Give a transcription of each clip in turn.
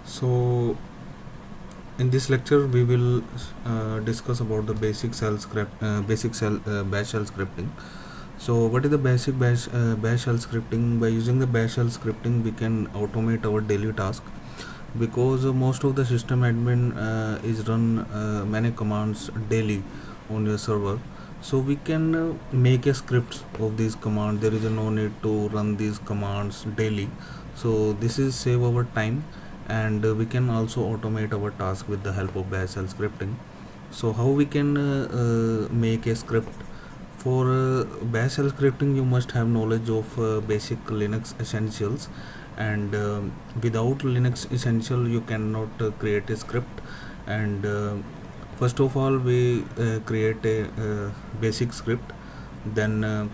So in this lecture we will discuss about the basic bash shell scripting. So what is the basic bash shell scripting? By using the bash shell scripting we can automate our daily task, because most of the system admin is run many commands daily on your server. So we can make a script of these commands. There is no need to run these commands daily. So this is save our time, and we can also automate our task with the help of bash shell scripting. So how we can make a script? For bash shell scripting you must have knowledge of basic Linux essentials, and without Linux essential you cannot create a script. And first of all we create a basic script, then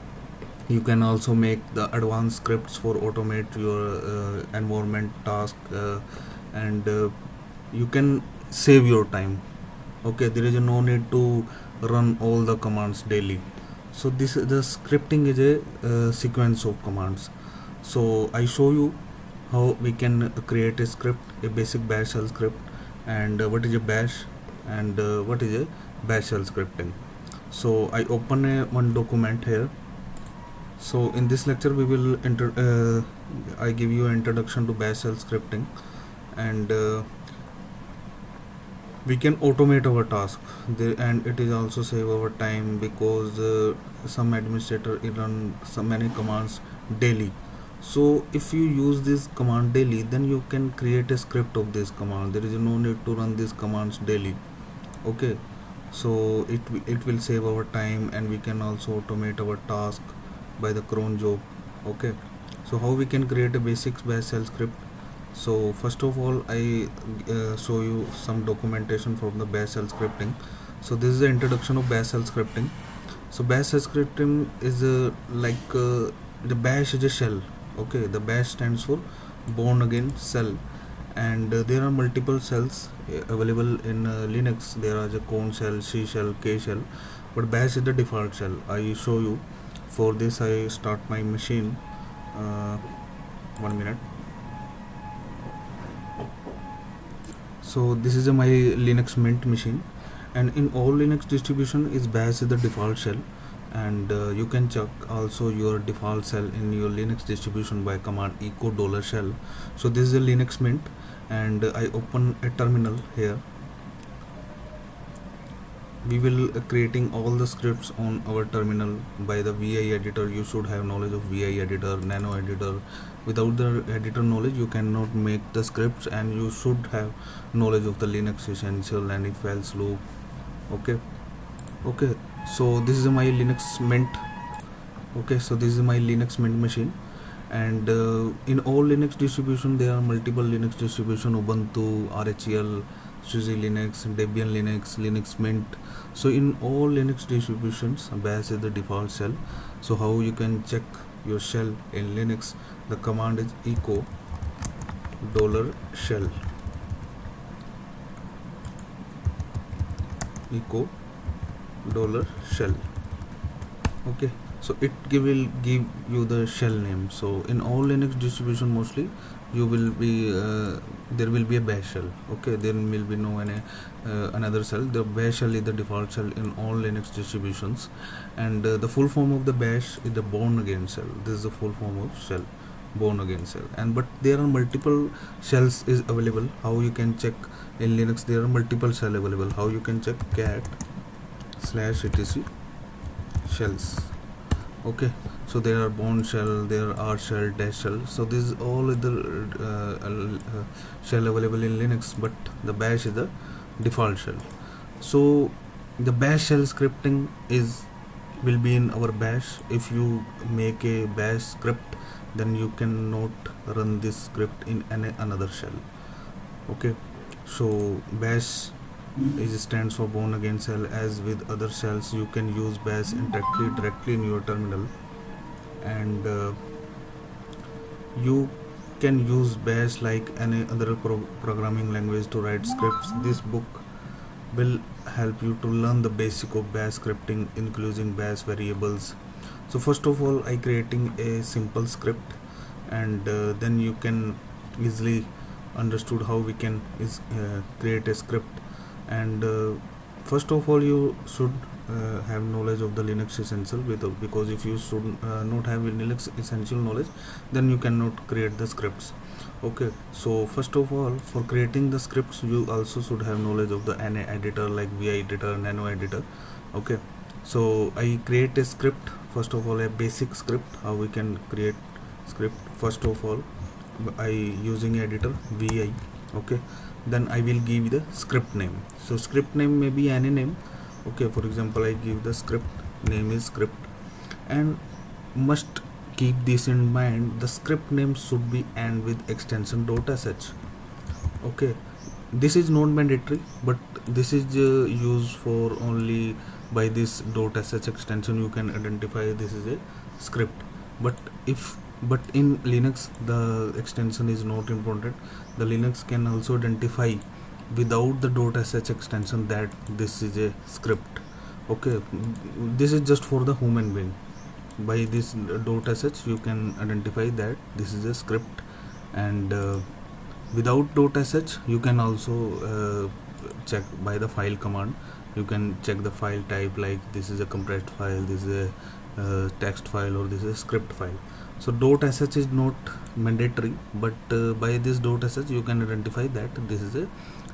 you can also make the advanced scripts for automate your environment task, and you can save your time. Okay, there is no need to run all the commands daily. So this the scripting is a sequence of commands. So I show you how we can create a script, a basic bash shell script, and what is a bash, and what is a bash shell scripting. So I open one document here. So in this lecture we will I give you an introduction to bash shell scripting, and we can automate our task there, and it is also save our time, because some administrator run so many commands daily. So if you use this command daily, then you can create a script of this command. There is no need to run these commands daily. Okay, so it will save our time, and we can also automate our task by the cron job. Okay, so how we can create a basic bash shell script? So first of all I show you some documentation from the bash shell scripting. So this is the introduction of bash shell scripting. So bash shell scripting is the bash is a shell. Okay, the bash stands for born again shell, and there are multiple shells available in Linux. There are the cone shell, C shell, K shell, but bash is the default shell. I show you. For this I start my machine. 1 minute. So this is my Linux Mint machine, and in all Linux distribution is bash is the default shell, and you can check also your default shell in your Linux distribution by command echo $shell. So this is a Linux Mint, and I open a terminal here. We will creating all the scripts on our terminal by the VI editor. You should have knowledge of VI editor, nano editor. Without the editor knowledge you cannot make the scripts, and you should have knowledge of the Linux essential and if else loop. Okay, so this is my Linux Mint. Okay, so this is my Linux Mint machine, and in all Linux distribution there are multiple Linux distribution: Ubuntu, RHEL, SUSE Linux, Debian Linux, Linux Mint. So in all Linux distributions bash is the default shell. So how you can check your shell in Linux? The command is echo $shell, echo $shell. Okay, so it will give you the shell name. So in all Linux distribution mostly you will be there will be a bash shell. Okay, there will be no any another shell. The bash shell is the default shell in all Linux distributions, and the full form of the bash is the born again shell. This is the full form of shell, born again shell. And but there are multiple shells is available. How you can check in Linux? There are multiple shell available. How you can check? cat/etc shells. Okay, so there are born shell, there are R shell, dash shell. So this is all the shell available in Linux, but the bash is the default shell. So the bash shell scripting will be in our bash. If you make a bash script, then you cannot run this script in another shell. Okay, so bash stands for born again shell. As with other shells you can use bash directly in your terminal, and you can use bash like any other programming language to write scripts. This book will help you to learn the basic of bash scripting, including bash variables. So first of all I creating a simple script, and then you can easily understood how we can create a script. And first of all, you should have knowledge of the Linux essential, because if you should not have Linux essential knowledge, then you cannot create the scripts. Okay, so first of all, for creating the scripts, you also should have knowledge of the NA editor like VI editor, Nano editor. Okay, so I create a script. First of all, a basic script, how we can create script. First of all, I using editor VI. Okay, then I will give the script name. So script name may be any name. Okay, for example, I give the script name is script, and must keep this in mind, the script name should be end with extension .sh. Okay, this is not mandatory, but this is used for only by this .sh extension you can identify this is a script. But in Linux the extension is not important. The Linux can also identify without the .sh extension that this is a script. Okay, this is just for the human being. By this .sh you can identify that this is a script, and without .sh you can also check by the file command. You can check the file type, like this is a compressed file, this is a text file, or this is a script file. So .sh is not mandatory, but by this .sh you can identify that this is a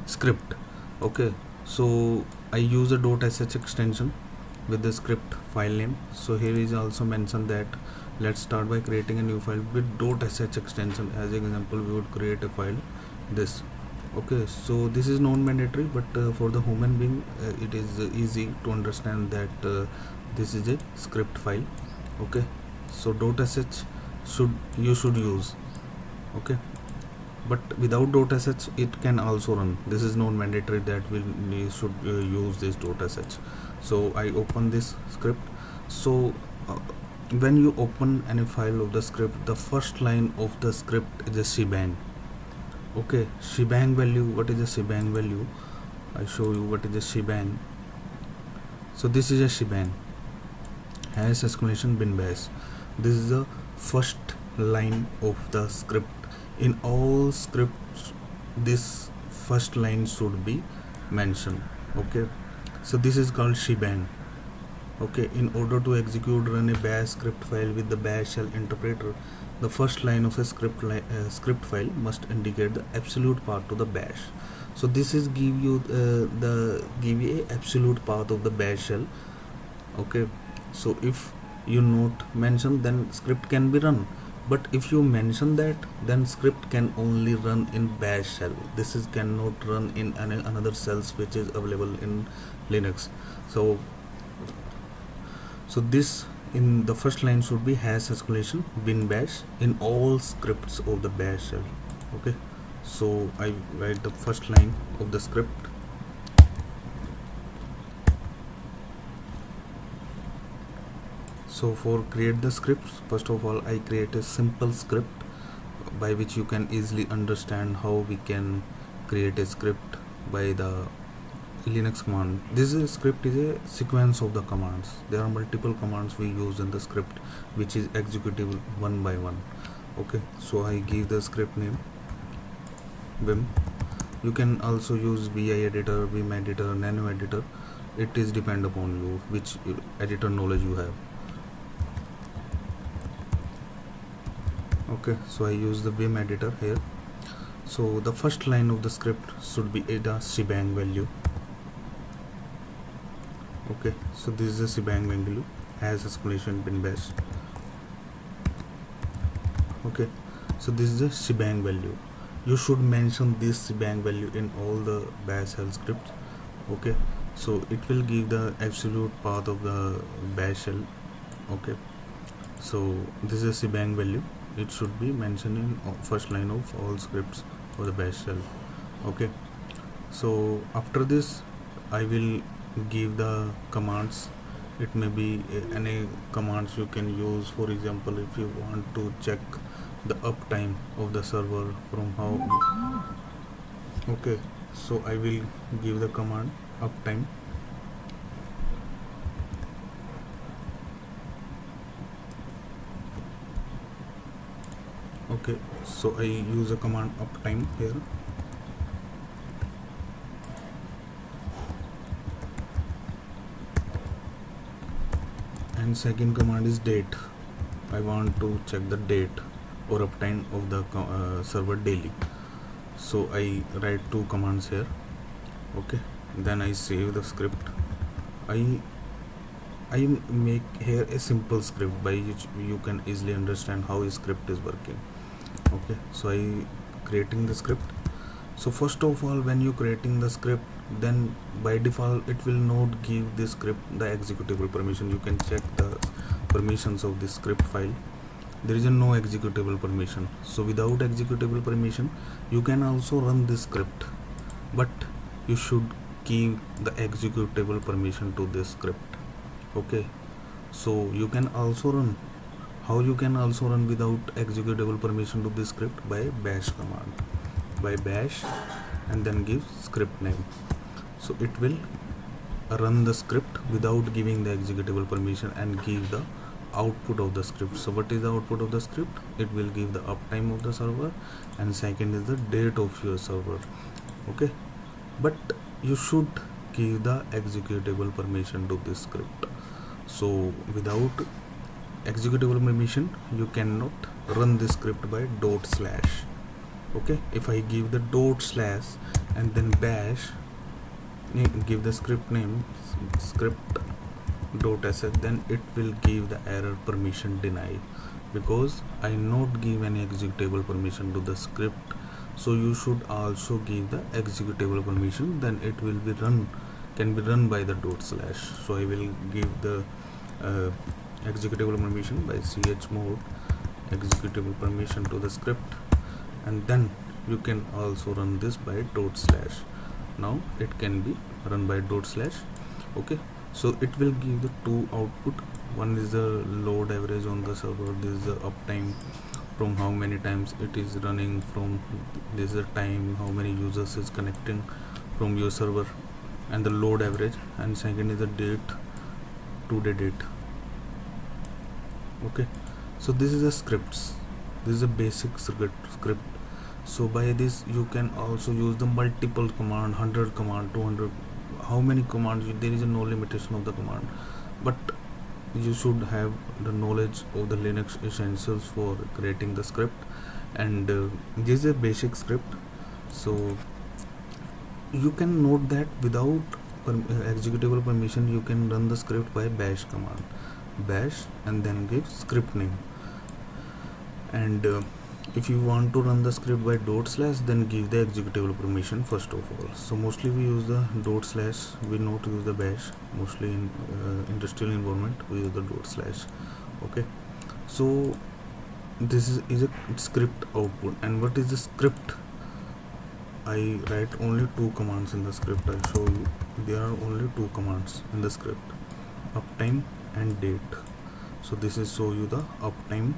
script. Okay, so I use a .sh extension with the script file name. So here is also mentioned that let's start by creating a new file with .sh extension. As an example, we would create a file this. Okay, so this is non-mandatory, but for the human being it is easy to understand that this is a script file. Okay, so .sh you should use. Okay, but without .sh it can also run. This is non-mandatory that we should use this .sh. So I open this script. So when you open any file of the script, the first line of the script is a shebang. Okay, shebang value. What is a shebang value? I show you what is a shebang. So this is a shebang, hash exclamation bin bash. This is the first line of the script. In all scripts this first line should be mentioned. Okay, so this is called shebang. Okay, in order to execute run a bash script file with the bash shell interpreter, the first line of a script file must indicate the absolute path to the bash. So this is give you a absolute path of the bash shell. Okay, so if you not mention, then script can be run, but if you mention that, then script can only run in bash shell. This is cannot run in another shells which is available in Linux. So this in the first line should be hash exclamation bin bash in all scripts of the bash shell. Okay, so I write the first line of the script. So for create the scripts, first of all I create a simple script by which you can easily understand how we can create a script by the Linux command. This script is a sequence of the commands. There are multiple commands we use in the script which is executable one by one. Okay, so I give the script name Vim. You can also use VI editor, Vim editor, Nano editor. It is depend upon you which editor knowledge you have. Okay, so I use the Vim editor here. So the first line of the script should be a shebang value. Okay, so this is a shebang value, hash exclamation bin bash. Okay, so this is a shebang value. You should mention this shebang value in all the bash shell scripts. Okay, so it will give the absolute path of the bash shell. Okay, so this is a shebang value. It should be mentioned in first line of all scripts for the bash shell. Okay, so after this I will give the commands. It may be any commands you can use. For example, if you want to check the uptime of the server from how. Okay, so I will give the command uptime. Okay, so I use a command uptime here. And second command is date. I want to check the date or uptime of the server daily. So I write two commands here. Okay, then I save the script. I make here a simple script by which you can easily understand how a script is working. Okay, so I creating the script. So first of all, when you creating the script, then by default it will not give this script the executable permission. You can check the permissions of this script file. There is no executable permission. So without executable permission, you can also run this script, but you should give the executable permission to this script. Okay, so you can also run. How you can also run without executable permission to this script? By bash command. By bash and then give script name. So it will run the script without giving the executable permission and give the output of the script. So what is the output of the script? It will give the uptime of the server, and second is the date of your server. Okay, but you should give the executable permission to this script. So without executable permission, you cannot run this script by /. Okay, if I give the // and then bash, give the script name script.sh, then it will give the error permission denied, because I not give any executable permission to the script. So you should also give the executable permission, then it will be can be run by the /. So I will give the executable permission by chmod executable permission to the script, and then you can also run this by /. Now it can be run by /. Okay, so it will give the two output. One is the load average on the server, this is the uptime, from how many times it is running, from this is the time how many users is connecting from your server, and the load average, and second is the date, today date. Okay, so this is the scripts. This is a basic script. So by this you can also use the multiple command, 100 command, 200, how many commands. There is no limitation of the command, but you should have the knowledge of the Linux essentials for creating the script. And this is a basic script. So you can note that without executable permission, you can run the script by bash command, bash and then give script name. And if you want to run the script by /, then give the executable permission first of all. So mostly we use the /, we not use the bash. Mostly in industrial environment we use the /. Okay, so this is a script output. And what is the script? I write only two commands in the script. I show you there are only two commands in the script, uptime and date. So this is show you the uptime,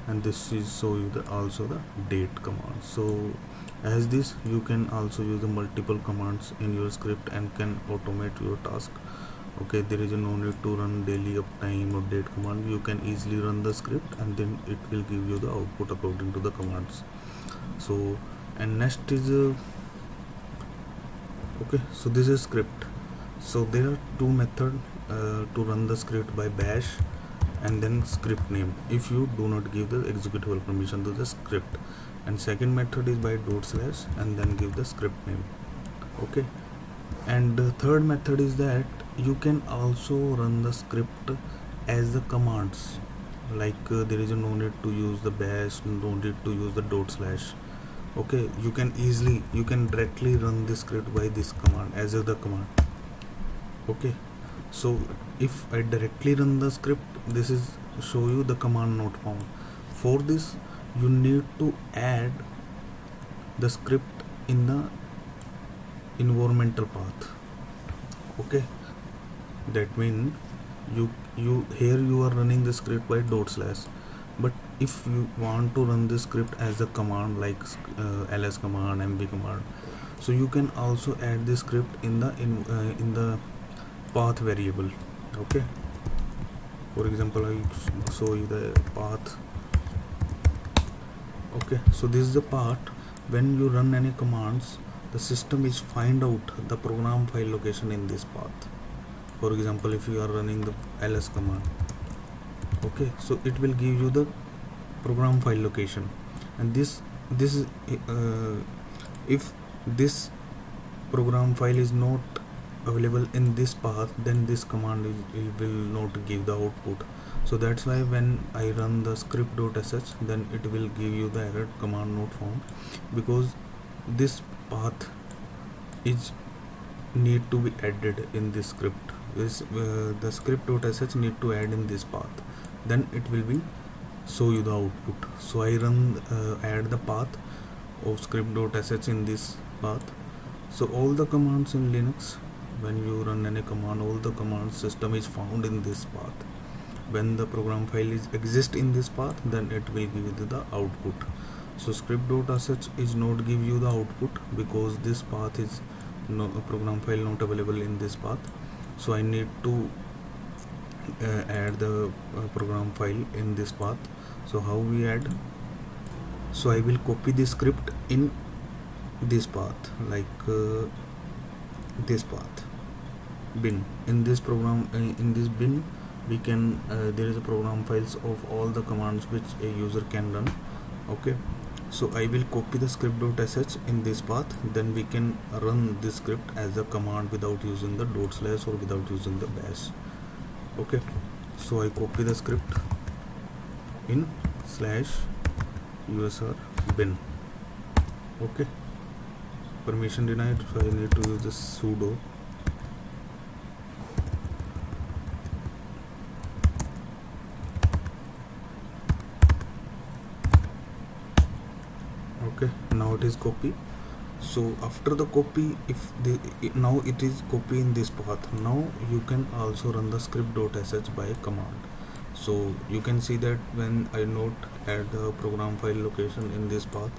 and this is show you the also the date command. So as this you can also use the multiple commands in your script and can automate your task. Okay, there is no need to run daily uptime or date command. You can easily run the script and then it will give you the output according to the commands. So and next is okay, so this is script. So there are two methods to run the script, by bash and then script name, if you do not give the executable permission to the script. And second method is by /, and then give the script name. Okay, and the third method is that you can also run the script as the commands, like there is no need to use the bash, no need to use the /. Okay, you can directly run the script by this command as the command. Okay, so if I directly run the script, this is show you the command not found. For this you need to add the script in the environmental path. Okay, that means you here you are running the script by /, but if you want to run this script as a command like ls command, mv command, so you can also add this script in the path variable. Okay, for example I show you the path Okay, so this is the part when you run any commands, the system is find out the program file location in this path. For example, if you are running the ls command, okay, so it will give you the program file location, and this is if this program file is not available in this path, then this command it will not give the output. So that's why when I run the script.sh, then it will give you the error command not found, because this path is need to be added in this script. Is the script.sh need to add in this path, then it will be show you the output. So I run add the path of script.sh in this path. So all the commands in Linux, when you run any command, all the command system is found in this path. When the program file is exist in this path, then it will give you the output. So script.sh is not give you the output because this path is no program file not available in this path. So I need to add the program file in this path. So how we add? So I will copy the script in this path, like this path bin. In this program, in this bin, we can there is a program files of all the commands which a user can run. Okay, so I will copy the script.sh in this path, then we can run this script as a command without using the / or without using the bash. Okay, so I copy the script in /usr bin. Okay, permission denied, so I need to use the sudo. Okay, now it is copy. So after the copy, if now it is copy in this path, now you can also run the script.sh by command. So you can see that when I not add the program file location in this path,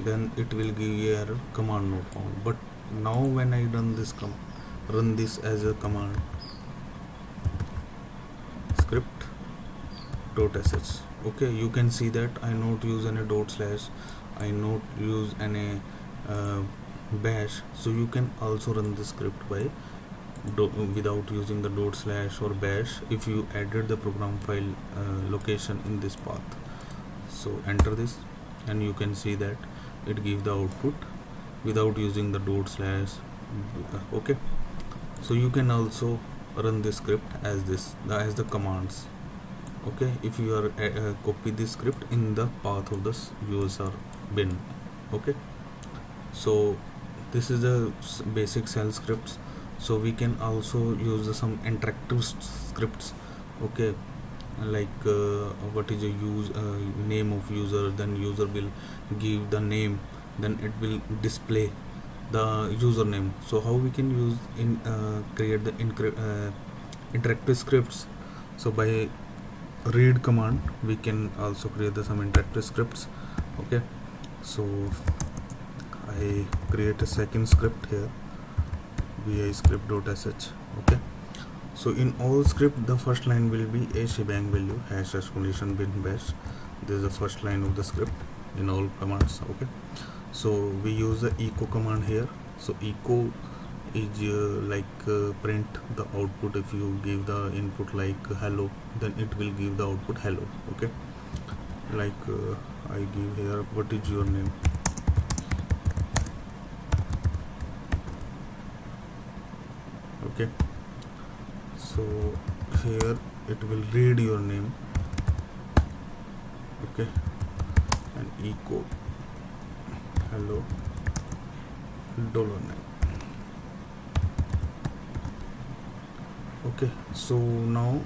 then it will give error command not found. But now when I run this run this as a command, script.sh, okay, you can see that I not use any /, I not use any bash. So you can also run the script by without using the / or bash if you added the program file location in this path. So enter this and you can see that it gives the output without using the / okay, so you can also run this script as this as the commands. Okay, if you are copy this script in the path of the usr bin. Okay, so this is the basic shell scripts. So we can also use some interactive scripts. Okay, like what is a name of user, then user will give the name, then it will display the username. So how we can use in create the interactive scripts? So by read command we can also create some interactive scripts. Okay, so I create a second script here, vi script.sh. Okay, so in all script the first line will be a shebang value #bin bash. This is the first line of the script in all commands. Okay, so we use the echo command here. So echo is print the output. If you give the input like hello, then it will give the output hello. Okay, like I give here what is your name. Okay, so here it will read your name. Okay, and echo hello $name. Okay, so now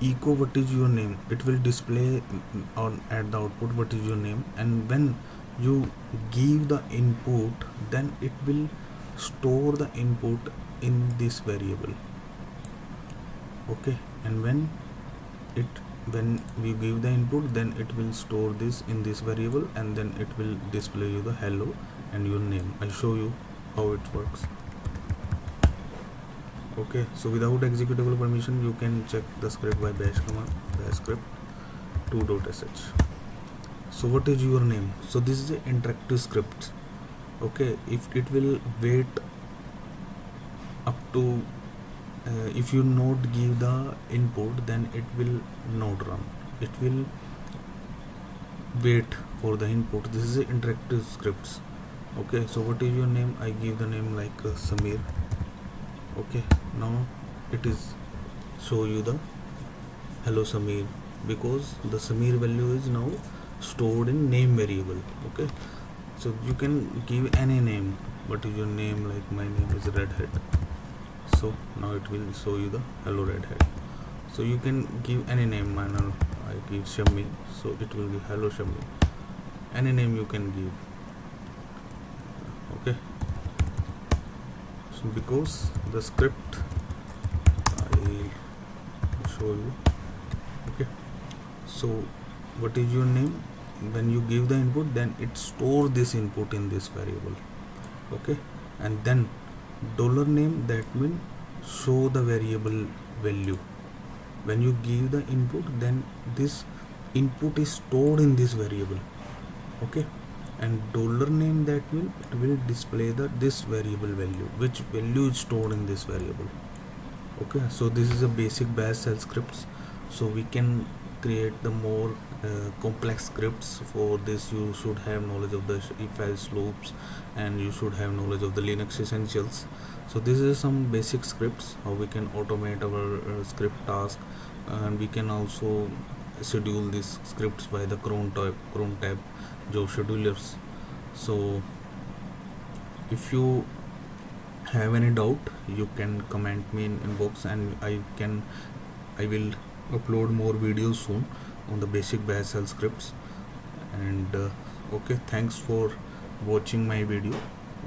echo what is your name, it will display on at the output what is your name, and when you give the input, then it will store the input in this variable. Okay, and when we give the input, then it will store this in this variable, and then it will display you the hello and your name. I show you how it works. Okay, so without executable permission you can check the script by bash command, bash script 2.sh. So what is your name? So this is a interactive script. Okay, if it will wait up to if you not give the input, then it will not run. It will wait for the input. This is a interactive scripts. Okay, so what is your name? I give the name like Samir. Okay, now it is show you the hello Samir, because the Samir value is now stored in name variable. Okay, so you can give any name. What is your name? Like my name is Redhead. So now it will show you the hello Redhead. So you can give any name. Mine I give Shammi, so it will give hello Shammi. Any name you can give. Okay, so because the script I show you. Okay, so what is your name? When you give the input, then it store this input in this variable. Okay, and then dollar name, that means show the variable value. When you give the input, then this input is stored in this variable. Okay, and dollar name, that means it will display the this variable value, which value is stored in this variable. Okay, so this is a basic bash shell scripts. So we can create the more complex scripts. For this you should have knowledge of the if else loops, and you should have knowledge of the Linux essentials. So this is some basic scripts how we can automate our script task, and we can also schedule these scripts by the cron tab job schedulers. So if you have any doubt, you can comment me in inbox, and I will upload more videos soon on the basic bash shell scripts. And okay, thanks for watching my video.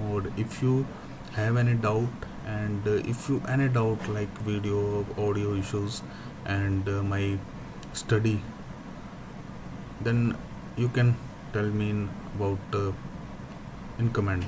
Or if you have any doubt, and if you any doubt like video audio issues and my study, then you can tell me in about in comment.